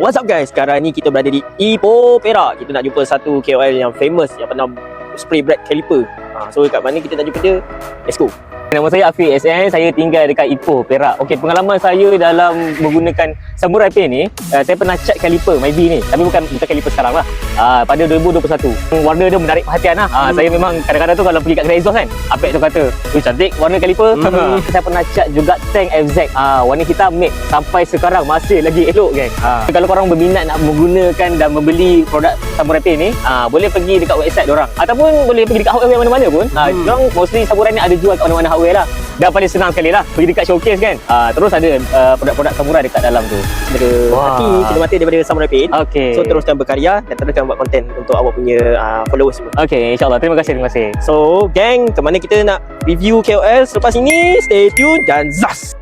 what's up guys? Sekarang ni kita berada di Ipoh, Perak. Kita nak jumpa satu KOL yang famous yang pernah spray brake caliper. So kat mana kita nak jumpa dia? Let's go. Nama saya Afiq SN, saya tinggal dekat Ipoh, Perak. Okey, pengalaman saya dalam menggunakan Samurai Pen ni, saya pernah cat caliper Mybi ni. Tapi bukan caliper sekarang lah. Pada 2021. Warna dia menarik perhatian lah. Saya memang kadang-kadang tu kalau pergi kat kedai exhaust kan, Apek tu kata, cantik warna caliper. Saya pernah cat juga tank FZ. Warna hitam matte. Sampai sekarang masih lagi elok kan. Kalau korang berminat nak menggunakan dan membeli produk Samurai Pen ni, boleh pergi dekat website diorang. Ataupun boleh pergi dekat hardware mana-mana pun. Diorang mostly Samurai ni ada jual kat mana-mana hardware lah. Dan paling senang sekali lah pergi dekat showcase kan. Terus ada produk-produk Samurai dekat dalam tu. Ada hati kita mati daripada Samurai Pen. Okay. So teruskan berkarya dan teruskan buat konten untuk awak punya followers semua. Okay, insyaAllah. Terima kasih. So gang, ke mana kita nak review KOL selepas ini? Stay tune dan zas.